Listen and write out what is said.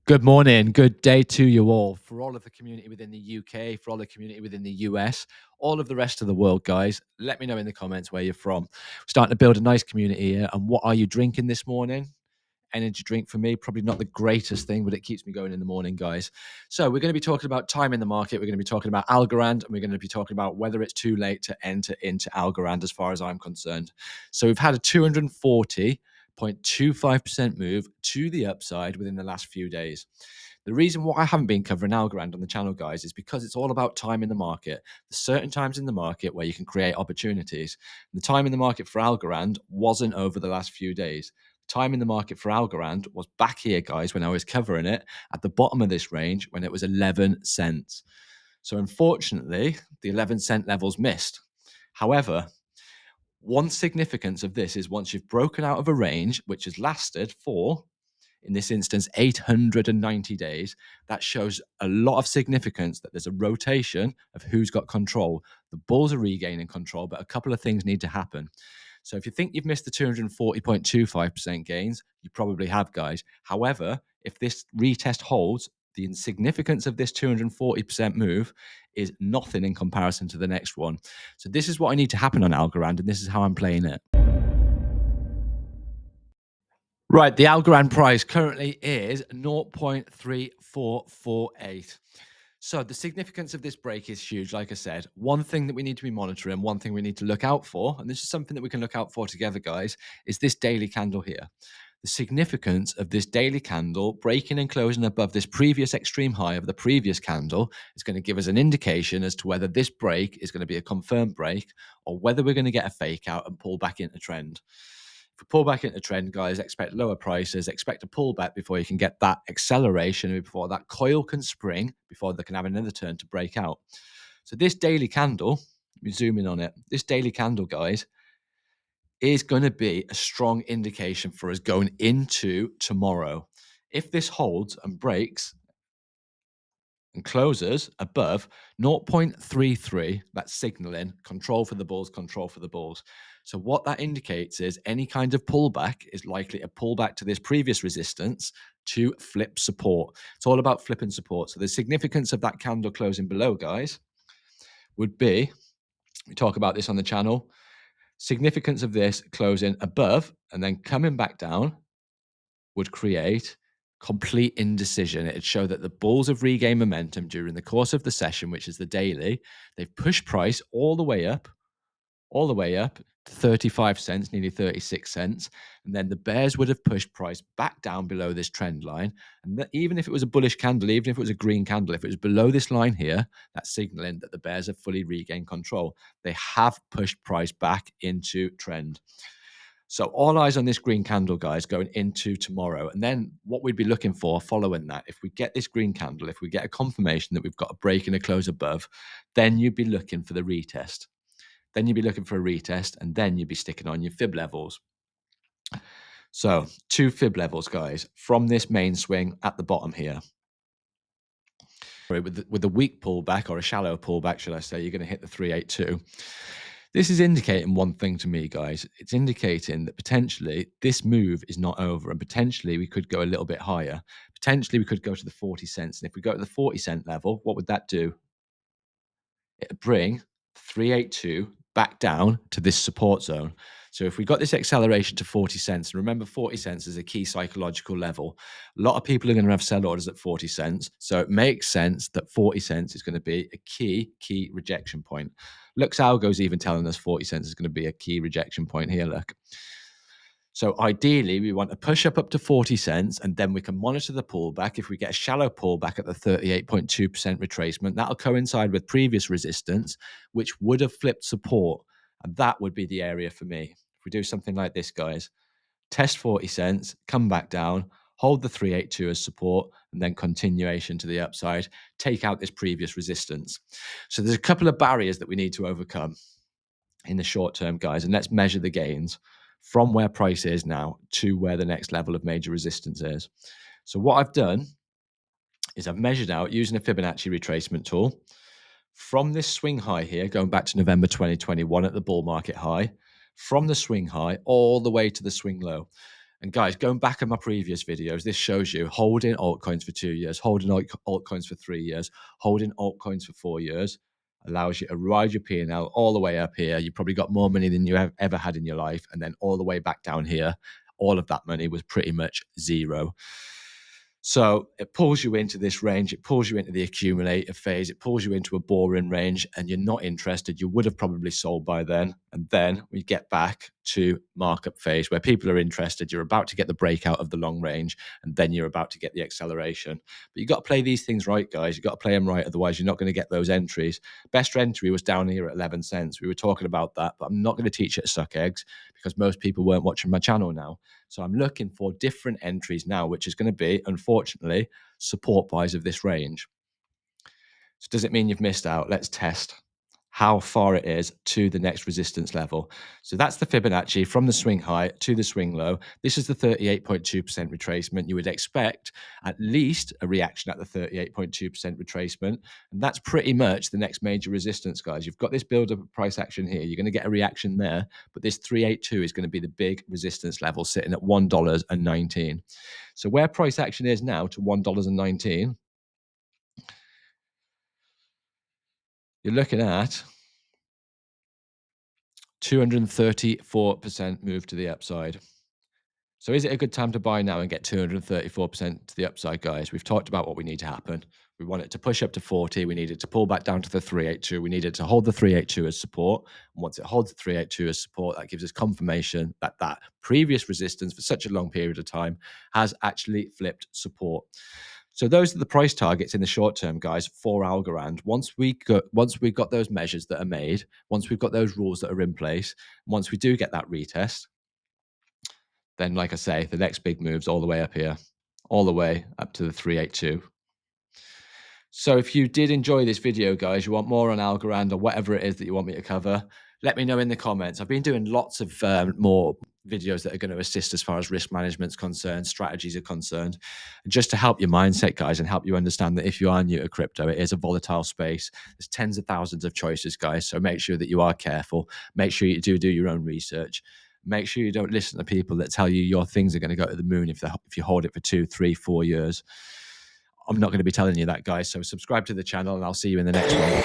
Good morning, good day to you all. For all of the community within the UK, for all the community within the US, all of the rest of the world, guys, let me know in the comments where you're from. We're starting to build a nice community here. And what are you drinking this morning? Energy drink for me, probably not the greatest thing, but it keeps me going in the morning, guys. So we're going to be talking about time in the market. We're going to be talking about Algorand, and we're going to be talking about whether it's too late to enter into Algorand as far as I'm concerned. So we've had a 240.25% move to the upside within the last few days. The reason why I haven't been covering Algorand on the channel, guys, is because it's all about time in the market. There's certain times in the market where you can create opportunities. The time in the market for Algorand wasn't over the last few days. Time in the market for Algorand was back here, guys, when I was covering it at the bottom of this range when it was 11 cents. So unfortunately, the 11-cent levels missed. However, one significance of this is once you've broken out of a range, which has lasted for, in this instance, 890 days, that shows a lot of significance that there's a rotation of who's got control. The bulls are regaining control, but a couple of things need to happen. So if you think you've missed the 240.25% gains, you probably have, guys. However, if this retest holds, the insignificance of this 240% move is nothing in comparison to the next one. So this is what I need to happen on Algorand, and this is how I'm playing it. Right, the Algorand price currently is 0.3448. So the significance of this break is huge. Like I said, one thing that we need to be monitoring, one thing we need to look out for, and this is something that we can look out for together, guys, is this daily candle here. The significance of this daily candle breaking and closing above this previous extreme high of the previous candle is going to give us an indication as to whether this break is going to be a confirmed break or whether we're going to get a fake out and pull back into trend. If we pull back into trend, guys, expect lower prices, expect a pullback before you can get that acceleration, before that coil can spring, before they can have another turn to break out. So this daily candle, let me zoom in on it. This daily candle, guys, is going to be a strong indication for us going into tomorrow. If this holds and breaks and closes above 0.33, that's signaling control for the bulls, control for the bulls. So what that indicates is any kind of pullback is likely a pullback to this previous resistance to flip support. It's all about flipping support. So the significance of that candle closing below, guys, would be, we talk about this on the channel, significance of this closing above and then coming back down would create complete indecision. It'd show that the bulls have regained momentum during the course of the session, which is the daily. They've pushed price all the way up to 35 cents, nearly 36 cents. And then the bears would have pushed price back down below this trend line. And that even if it was a bullish candle, even if it was a green candle, if it was below this line here, that's signaling that the bears have fully regained control. They have pushed price back into trend. So all eyes on this green candle, guys, going into tomorrow. And then what we'd be looking for following that, if we get this green candle, if we get a confirmation that we've got a break and a close above, then you'd be looking for the retest. Then you'd be looking for a retest, and then you'd be sticking on your fib levels. So 2 fib levels, guys, from this main swing at the bottom here. With a weak pullback or a shallow pullback, should I say, you're going to hit the 382. This is indicating one thing to me, guys. It's indicating that potentially this move is not over and potentially we could go a little bit higher. Potentially we could go to the 40 cents. And if we go to the 40-cent level, what would that do? It would bring 382 back down to this support zone. So if we got this acceleration to 40 cents, and remember 40 cents is a key psychological level, a lot of people are going to have sell orders at 40 cents. So it makes sense that 40 cents is going to be a key rejection point. Looks Algo's even telling us 40 cents is going to be a key rejection point here, look. So ideally, we want to push up to 40 cents, and then we can monitor the pullback. If we get a shallow pullback at the 38.2% retracement, that'll coincide with previous resistance, which would have flipped support. And that would be the area for me. If we do something like this, guys, test 40 cents, come back down, hold the 382 as support, and then continuation to the upside, take out this previous resistance. So there's a couple of barriers that we need to overcome in the short term, guys, and let's measure the gains from where price is now to where the next level of major resistance is. So what I've done is I've measured out using a Fibonacci retracement tool from this swing high here, going back to November 2021 at the bull market high, from the swing high all the way to the swing low. And guys, going back in my previous videos, this shows you holding altcoins for 2 years, holding altcoins for 3 years, holding altcoins for 4 years allows you to ride your P&L all the way up here. You probably got more money than you have ever had in your life. And then all the way back down here, all of that money was pretty much zero. So it pulls you into this range. It pulls you into the accumulator phase. It pulls you into a boring range and you're not interested. You would have probably sold by then. And then we get back to markup phase where people are interested. You're about to get the breakout of the long range and then you're about to get the acceleration. But you got to play these things right, guys. You got to play them right. Otherwise, you're not going to get those entries. Best entry was down here at 11 cents. We were talking about that, but I'm not going to teach you to suck eggs because most people weren't watching my channel now. So I'm looking for different entries now, which is going to be, unfortunately, support buys of this range. So does it mean you've missed out? Let's test how far it is to the next resistance level. So that's the Fibonacci from the swing high to the swing low. This is the 38.2% retracement. You would expect at least a reaction at the 38.2% retracement. And that's pretty much the next major resistance, guys. You've got this build up of price action here. You're going to get a reaction there, but this 382 is going to be the big resistance level sitting at $1.19. So where price action is now to $1.19, you're looking at 234% move to the upside. So is it a good time to buy now and get 234% to the upside, guys? We've talked about what we need to happen. We want it to push up to 40. We need it to pull back down to the 382. We need it to hold the 382 as support. And once it holds the 382 as support, that gives us confirmation that that previous resistance for such a long period of time has actually flipped support. So those are the price targets in the short term, guys, for Algorand. Once we've got those measures that are made, once we've got those rules that are in place, once we do get that retest, then like I say, the next big move's all the way up here, all the way up to the 382. So if you did enjoy this video, guys, you want more on Algorand or whatever it is that you want me to cover, let me know in the comments. I've been doing lots of more videos that are going to assist as far as risk management is concerned, strategies are concerned, just to help your mindset, guys, and help you understand that if you are new to crypto, it is a volatile space. There's tens of thousands of choices, guys. So make sure that you are careful. Make sure you do your own research. Make sure you don't listen to people that tell you your things are going to go to the moon if you hold it for 2, 3, 4 years. I'm not going to be telling you that, guys. So subscribe to the channel and I'll see you in the next one.